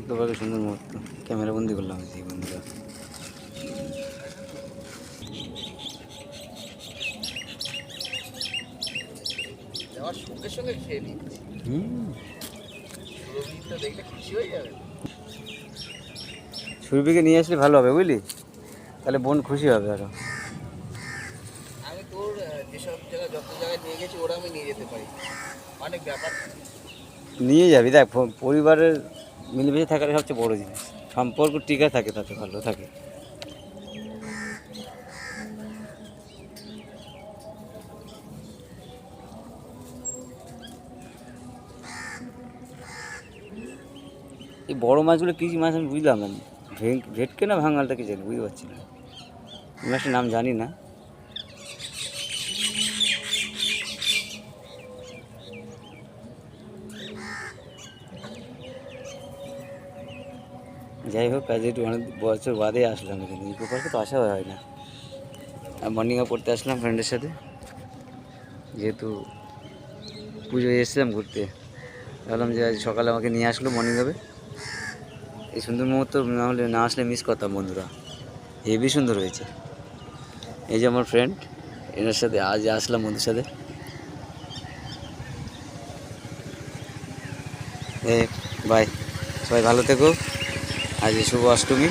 তোমাকে সুন্দর মুহূর্ত ক্যামেরা বন্দি করলাম এই বন্ধুরা। আমার সঙ্গে সঙ্গে খেয়ে নিচ্ছি। সুরভিটা দেখলে খুশি হয়ে যাবে। সুরভিকে নিয়ে আসলে ভালো হবে বুঝলি, তাহলে বোন খুশি হবে আরো। আমি তোর যেসব জায়গায় যত জায়গায় নিয়ে গেছি ওরা আমি নিয়ে যেতে পারি, অনেক ব্যাপার। নিয়ে যাবি, দেখ পরিবারের মিলেমিশে থাকার সবচেয়ে বড় জিনিস, সম্পর্ক টিকে থাকে, তাতে ভালো থাকে। এই বড় মাছগুলো কী মাছ আমি বুঝলাম না, ভেটকে না ভাঙালটা কি জানি বুঝতে পারছি না, এই মাছটার নাম জানি না। যাই হোক, কাজে একটু অনেক বছর বাদে আসলাম এখানে, ইকো পার্কে তো আসা হয় না। আর মর্নিং ওয়াক করতে আসলাম ফ্রেন্ডের সাথে, যেহেতু পুজোয় এসেছিলাম ঘুরতে, ভাবলাম যে আজ সকালে আমাকে নিয়ে আসলো মর্নিং ওয়াকে। এই সুন্দর মুহূর্ত না হলে না আসলে মিস করতাম বন্ধুরা, হেবি সুন্দর হয়েছে। এই যে আমার ফ্রেন্ড, এনার সাথে আজ আসলাম বন্ধুর সাথে। বাই, সবাই ভালো থেকো, আজ শুভ অষ্টমী।